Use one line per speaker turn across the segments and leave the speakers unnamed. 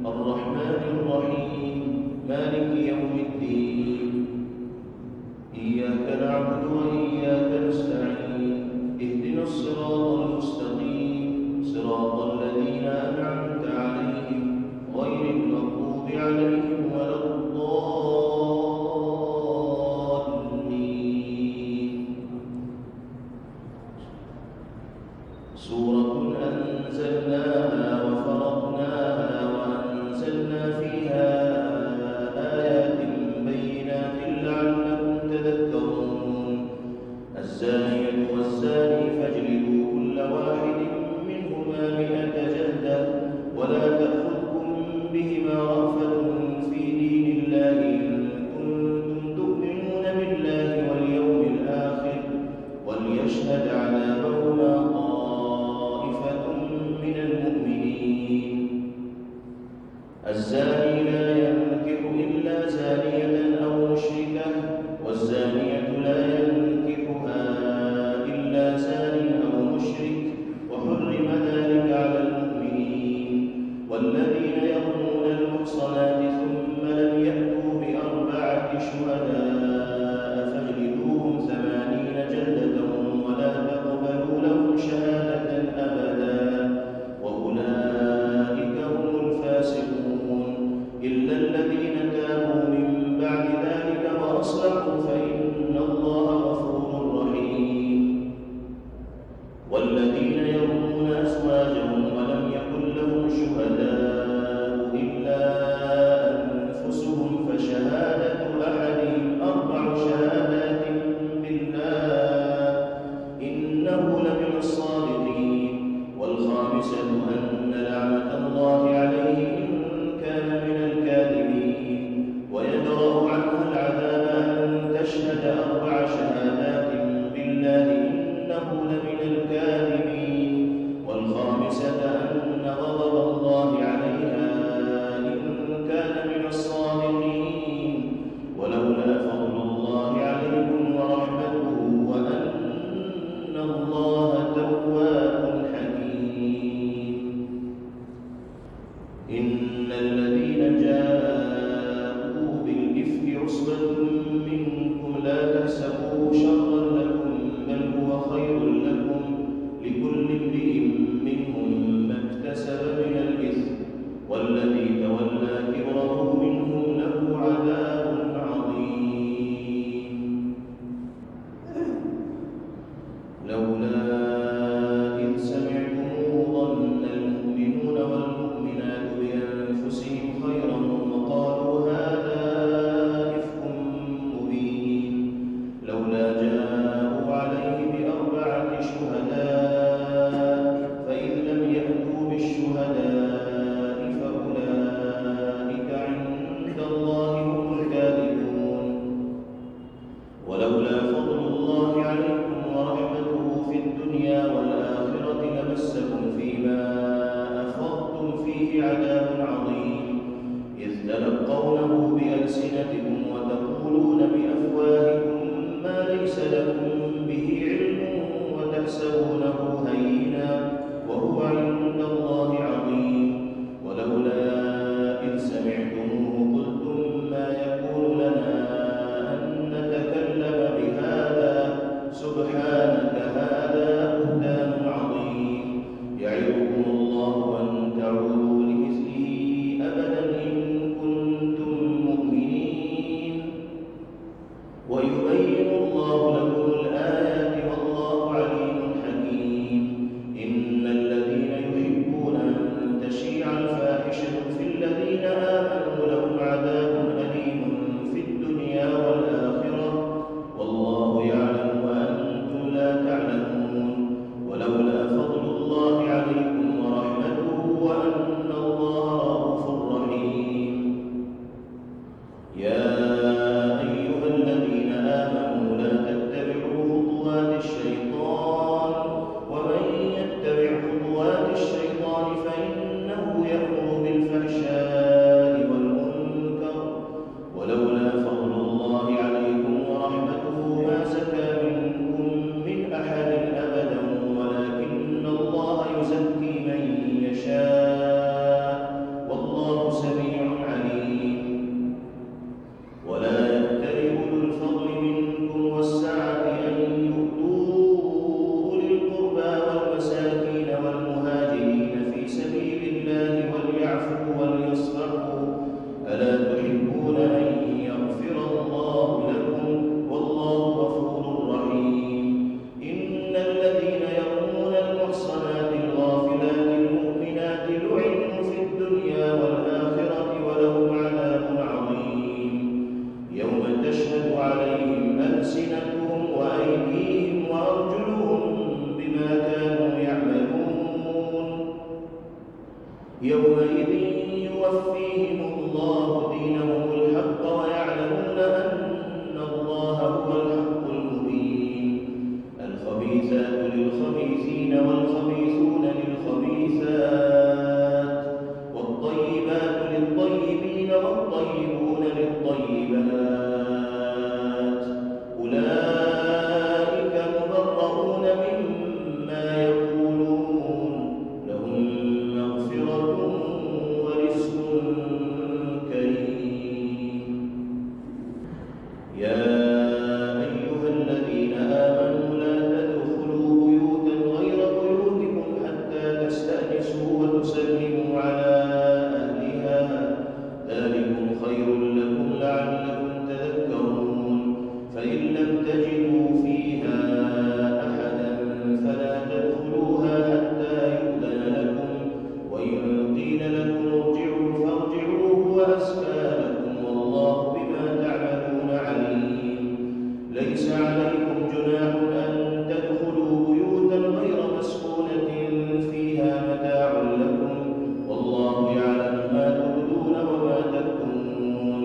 الرحمن الرحيم مالك يوم الدين إياك نعبد وإياك نستعين اهدنا الصراط المستقيم صراط الذين أنعمت عليهم غير المغضوب عليهم ولا الضالين. سورة أنزلناها وفرضناها وأنزلنا فيها آيات بينات لعلكم تذكرون. الزانية والزاني فاجلدوا كل واحد منهما 100 جلدة ولا تأخذكم بهما رأفة في دين الله إن كنتم تؤمنون بالله واليوم الآخر وليشهد عذابهما طائفة من المؤمنين. الزاني لا ينكح إلا زانية أو مشركة والزانية لا ينكحها إلا زان أو مشرك وحرم ذلك على المؤمنين. والذين يرمون المحصنات ثم لم يأتوا ب4 شهداء فاجلدوهم 80 جلدة ولا تقبلوا لهم شهادة أبدا وأولئك هم الفاسقون إلا الذين تابوا من بعد ذلك وأصلحوا فإن الله غفور رحيم. والذين يرمون أزواجهم ولم يكن لهم شهداء إلا أنفسهم فشهادة أحدهم 4 شهادات بالله إنه لمن الصادقين. والخامسة أن لعنة الله عليه إن كان من الكاذبين ويدرأ عنها العذاب أن تشهد 4 شهادات بالله إنه لمن الكاذبين. والخامسة أن غضب الله عليها إن كان من الصادقين ولولا فضل الله عليكم ورحمته وأن الله تواب حكيم. يومئذ يوفيهم الله دينهم الحق ويعلمون أن الله هو الحق المبين. الخبيثات للخبيثين والخبيثون للخبيثات والطيبات للطيبين والطيبون للطيبات أولئك مبرؤون مما يقولون لهم مغفرة ورزق كريم. يا أيها الذين آمنوا لا تدخلوا بيوتا غير بيوتكم حتى تستأنسوا وتسلموا على أهلها ذلكم خير لكم لعلكم تذكرون. فإن لم تجدوا فيها أحدا فلا تدخلوها حتى يؤذن لكم وإن قيل لكم ارجعوا فارجعوا هو أزكى لكم والله بما تعملون عليم. ليس عليكم جناح أن تدخلوا بيوتا غير مسكونة فيها متاع لكم والله يعلم ما تبدون وما تكتمون.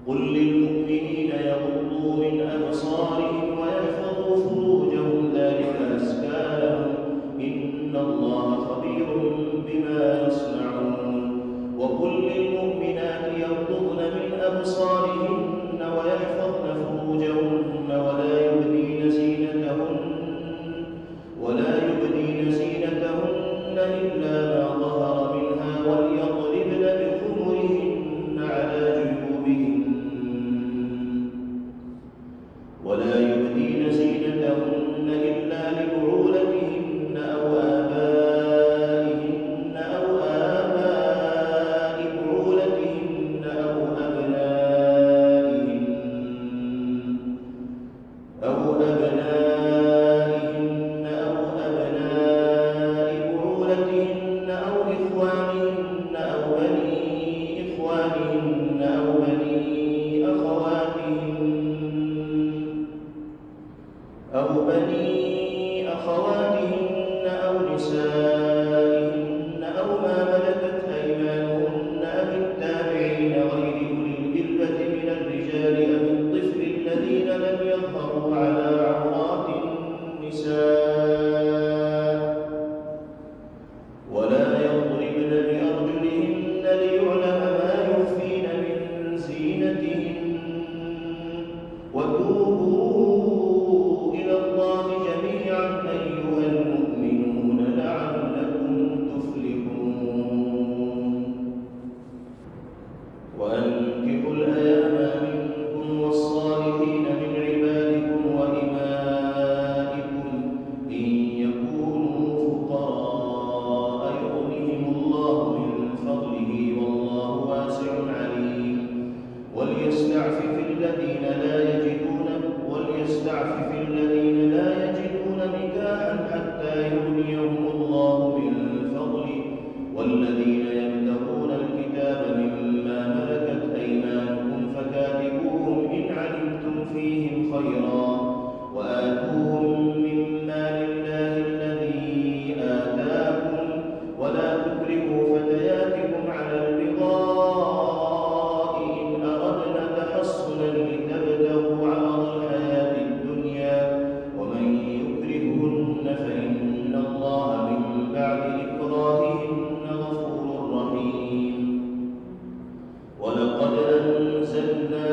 قل للمؤمنين يغضوا من أبصارهم ويحفظوا فروجهم ذلك أزكى لهم إن الله خبير بما يصنعون. وقل للمؤمنات يغضضن من أبصارهن ويحفظن فروجهن ولا يبدين زينتهن إلا ما ظهر منها وليضربن بخمرهن على جيوبهن ولا يبدين زينتهن إلا لبعولتهن أو آبائهن أو آباء بعولتهن أو أبنائهن أو أبناء بعولتهن أو إخوانهن أو بني إخوانهن أو بني أخواتهن أو نسائهن أو ما ملكت أيمانهن أم التابعين غير أولي الإربة من الرجال أم الطفل الذين لم يظهروا على عورات النساء ولا يضربن بأرجلهن ليعلم ما يخفين من زينتهن. وتوبوا إلى الله جميعا أيها المؤمنون لعلكم تفلحون. وأنكحوا الأيام منكم والصالحين من عبادكم وإمائكم إن يكونوا فقراء يغنيهم الله من فضله والله واسع عليم. وليستعفف الذين لا يجدون نكاحا حتى يغنيهم الله من فضله والذين يبتغون الكتاب مما ملكت أيمانكم فكاتبوهم إن علمتم فيهم خيرا وآتوهم مما لله الذي آتاكم ولا تكرهوا فتياتكم على البغاء إن أردنا تحصنا لتبتغوا عرض الحياة الدنيا ومن يكرههن فإن الله من بعد إكراههن غفور رحيم. ولقد أنزلنا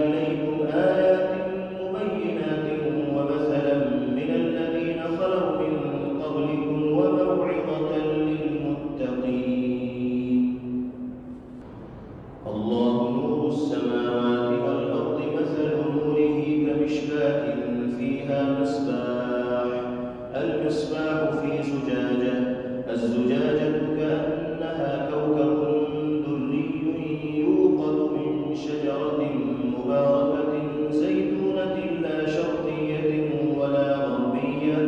إليكم آيات مبينات ومثلا من الذين خلوا من قبلكم وموعظة للمتقين. الله نور السماوات والأرض مثل نوره كمشكاة فيها المصباح في زجاجة الزجاجة كأنها كوكب دري يوقد من شجرة مباركة زيتونة لا شرقية ولا غربية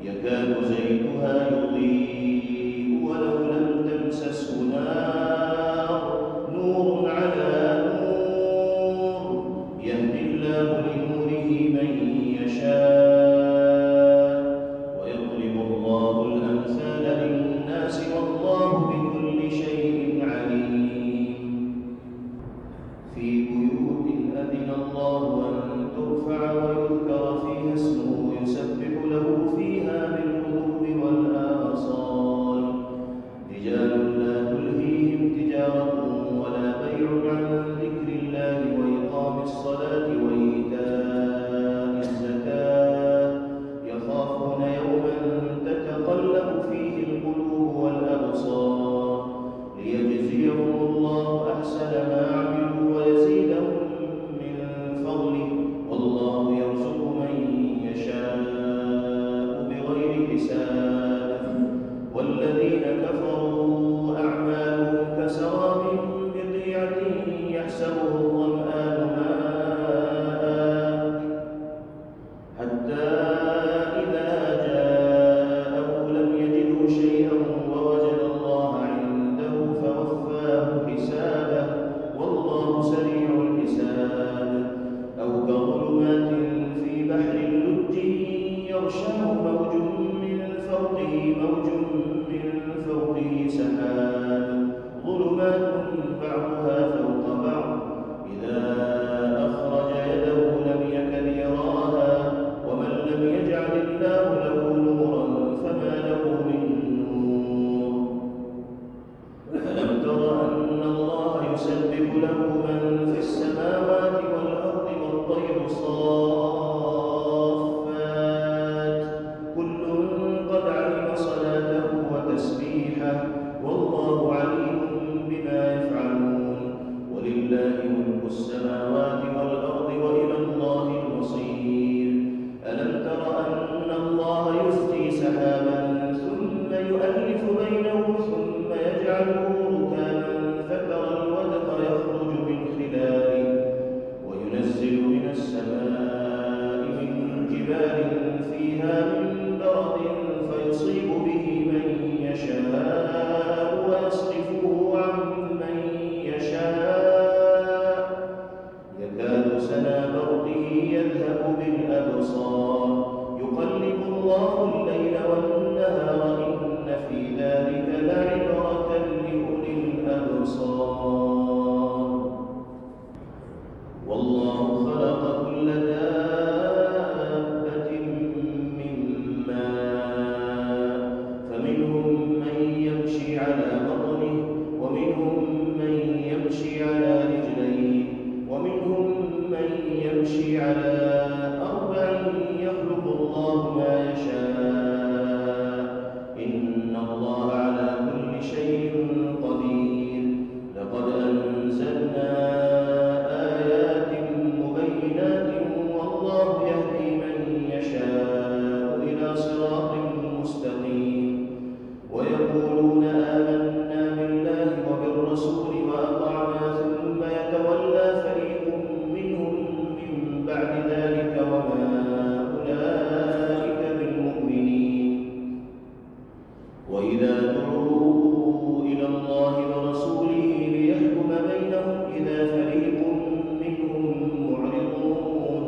يكاد زيتها يضيء ولو لم تمسسه نار نور على نور يهدي الله لنوره من يشاء ويضرب الله الأمثال للناس الناس والله بكل شيء عليم. في بيوت أذن الله أن ترفع ويذكر فيها اسمه يسبح له فيها بالغدو والآصال رجال لا تلهيهم تجارة ولا بيع عن ذكر الله وإقام الصلاة وإيتاء الزكاة يخافون يوما تتقلب فيه القلوب والأبصار ليجزيهم الله أحسن ما عملوا ويزيدهم من فضله والله يرزق من يشاء بغير حساب. والذين كفروا أعمالهم كسراب بقيعة يحسبه الظمآن ماء حتى إذا جاءه لم يجده شيئا ووجد الله عنده فوفاه حسابه والله سريع الحساب. أو كظلمات في بحر اللج يغشاه موج من فوقه سحاب ظلمات بعضها فوق بعض إذا أخرج يده لم يكد يراها ومن لم يجعل الله له نورا فما له من نور. ألم تر أن الله يسبح له من في السماوات والأرض والطير صافات كل قد علم صلاته وتسبيحه والله عليم بما يفعلون. ولله ملك السماوات والأرض وإلى الله المصير. ألم تر أن الله يزجي سحابا ثم يؤلف بينه ثم يجعله ركاما فترى الودق يخرج من خلاله وينزل من السماء من جبال فيها من برد فيصيب به من يشاء ويصرفه عن من يشاء يكاد سنا برقه يذهب بالأبصار يقلب الله الليل والنهار إن في ذلك لعبرة لأولي الأبصار. والله خلق كل دابة من ماء فمنهم من يمشي على بطنه ومنهم من يمشي على رجليه ومنهم من يمشي على أربع يخلق الله ما يشاء إن الله على كل شيء قدير. لقد أنزلنا آيات مبينات والله يهدي من يشاء إلى صراط مستقيم. ويقولون آمنا بالله وبالرسول وأطعنا ثم يتولى فريق منهم من بعد ذلك وما أولئك بالمؤمنين. وإذا دعوا إلى الله ورسوله ليحكم بينهم إذا فريق منهم معرضون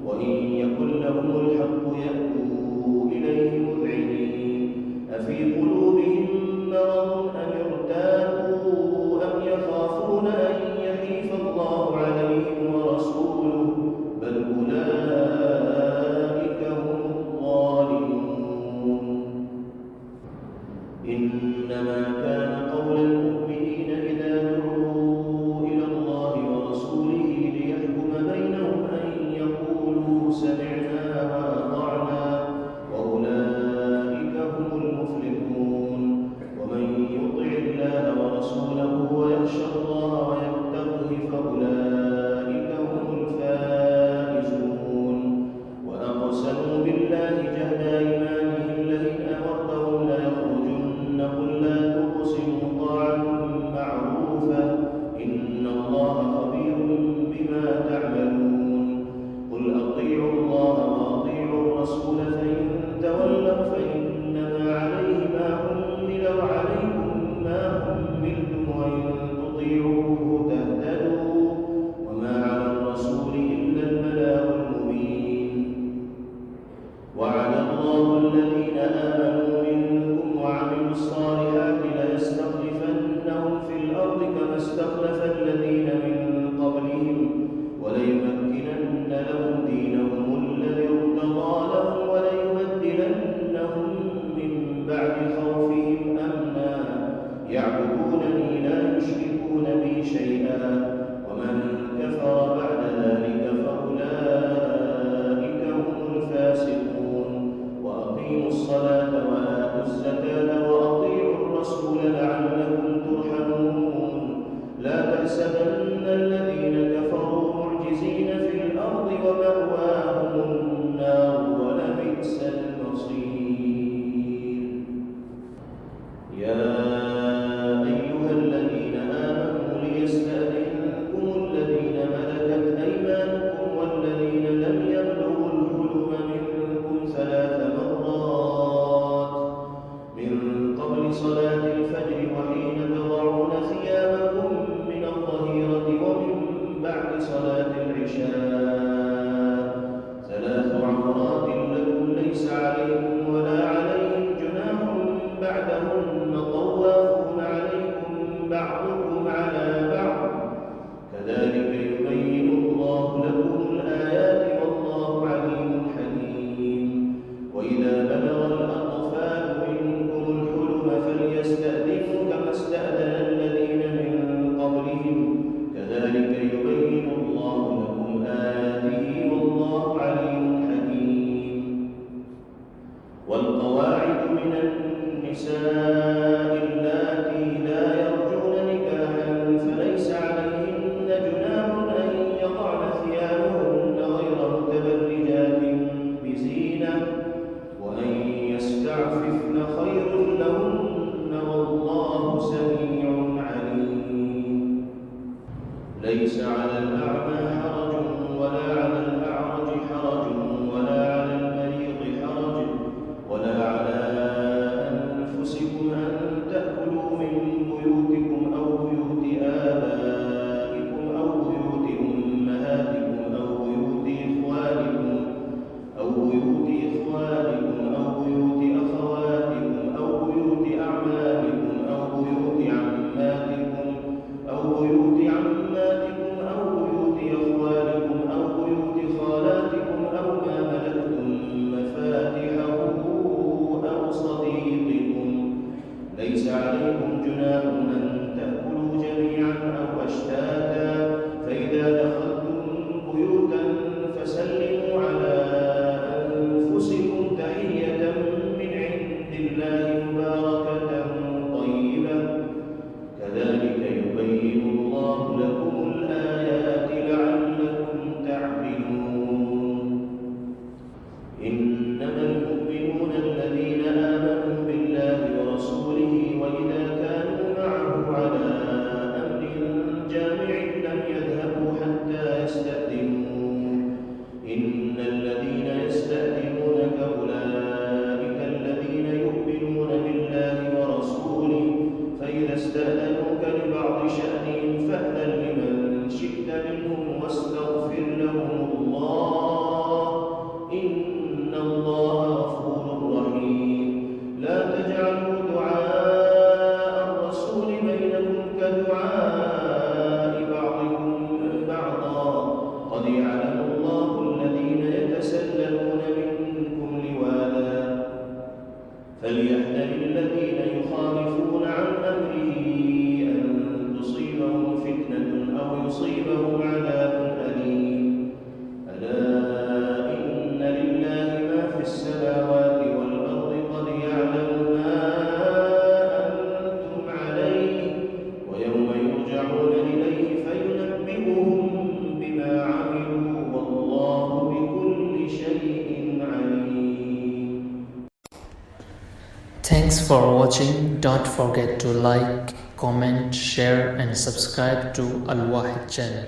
وإن يكن لهم الحق يأتوا إليه مذعنين. أفي قلوبهم مرض أم ارتابوا أم يخافون أن يحيف الله عليهم ورسوله بل أولئك هم الظالمون. إنما كان قول المؤمنين إذا دعوا إلى الله ورسوله ليحكم بينهم أن يقولوا سمعنا وأطعنا وأولئك هم المفلحون. ومن يطع الله ورسوله ويخشى الله ويتقه فأولئك هم الفائزون. وأقسموا بالله جهد أيمانهم لئن أمرتهم ليخرجن قل لا تقسموا ومن كفر بعد ذلك فأولئك هم الفاسقون. وأقيموا الصلاة وآتوا الزكاة وأطيعوا الرسول لعلكم ترحمون. لا تحسبن الذين كفروا معجزين في الأرض ومأواهم النار ولبئس المصير. يا أيها الذين آمنوا ليستأذنكم الذين ملكت أيمانكم والذين لم يبلغوا الحلم منكم 3 مرات من قبل صلاة الفجر وحين تضعون ثيابكم من الظهيرة ومن بعد صلاة العشاء. 3 عورات لكم ليس عليكم ولا عليهم جناح بعدهن طوافون عليكم بعضكم على بعض كذلك يبين الله لكم الآيات والله عليم حكيم. وإذا بلغ الأطفال منكم الحلم فليستأذنوا كما استأذن الذين من قبلهم كذلك يبين الله لكم آياته والله عليم حكيم. والقواعد من النساء اللاتي لا يرجون نكاحا فليس عليهن جناح أن يضعن ثيابهن غير متبرجات بزينة وأن يستعففن خير لهن والله سميع عليم. ليس على الأعمى حرج ولا على الأعرج حرج ولا على المريض حرج ولا على أنفسكم أن تأكلوا من بيوتكم أو بيوت آبائكم أو بيوت أمهاتكم أو بيوت إخوانكم أو بيوت أخواتكم أو بيوت أعمامكم أو بيوت عماتكم أو بيوت عماتكم أو بيوت أخوالكم أو بيوت خالاتكم أو ما ملكتم مفاتحه أو صديقكم. ليس عليكم جناح أن تأكلوا جميعا أو أشتاتا فإذا دخلتم بيوتا فسلموا على أنفسكم تحية من عند الله مباركة طيبة كذلك يبين الله لكم الآيات لعلكم تعقلون. إنما المؤمنون الذين آمنوا بالله ورسوله وإذا كانوا معه على أمر جامع لم يذهبوا حتى يستأذنوه. إن الذين يستأذنونك أولئك الذين يؤمنون بالله ورسوله فإذا استأذنوك لبعض شأنهم فأذن لمن شئت منهم واستغفر لهم الله إن الله غفور رحيم. لا تجعلوا دعاء الرسول بينكم كدعاء بعضكم بعضا قد يعلم الله الذين يتسللون منكم لواذا فليحذر الذين يخالفون عن أمره أن تصيبهم فتنة أو يصيبهم عذاب أليم. ألا إن لله ما في السماوات والأرض قد يعلم ما أنتم عليه ويوم يرجعون إليه فينبئهم بما عملوا والله بكل شيء عليم.
Thanks for watching. Don't forget to like, comment, share and subscribe to Al Wahid channel.